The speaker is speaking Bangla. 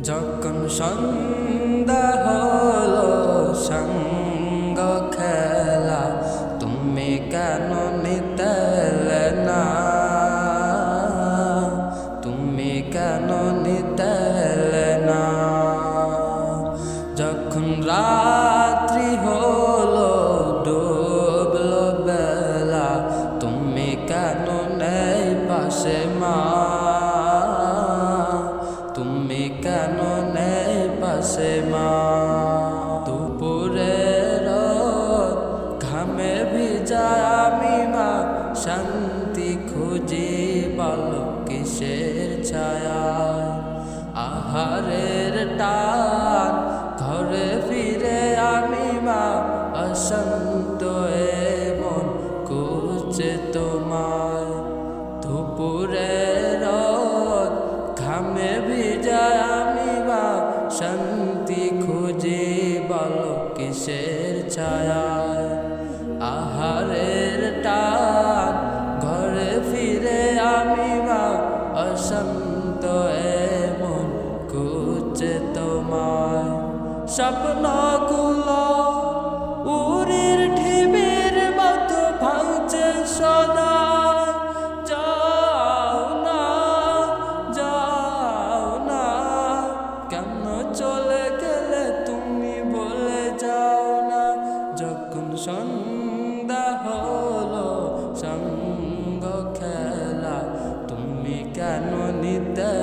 যখন সন্ধ্যা হলো সঙ্গ খেলা, তুমি কেন নিতেলে না? তুমি কেন নিতেলে না? যখন রাত্রি হলো ডুবলো বেলা, তুমি কেন নেই পাশে মা? তুমি কেন নেই পাশে মা? দুপুরের ঘামে ভিজা আমি মা, শান্তি খুঁজি বলো কিসের ছায়ায়? আহারের টান ঘরে ফিরে আমি মা, অশান্ত এ মন খুঁজছে তোমায়। দুপুরের ঘামে ভিজা আমি মা, শান্তি খুঁজি বলো কিসের ছায়ায়? আহারের টান ঘরে ফিরে আমি মা, অশান্ত এমন খুঁজছে তোমায়। স্বপ্নগুলো উড়ির ঢিবির মতো ভাঙছে সদা, যাও না যাও না, কেন চলে গেলে তুমি বলে যাও না? যখন সন্ধ্যা হলো সঙ্গ খেলা, তুমি কেন নিতে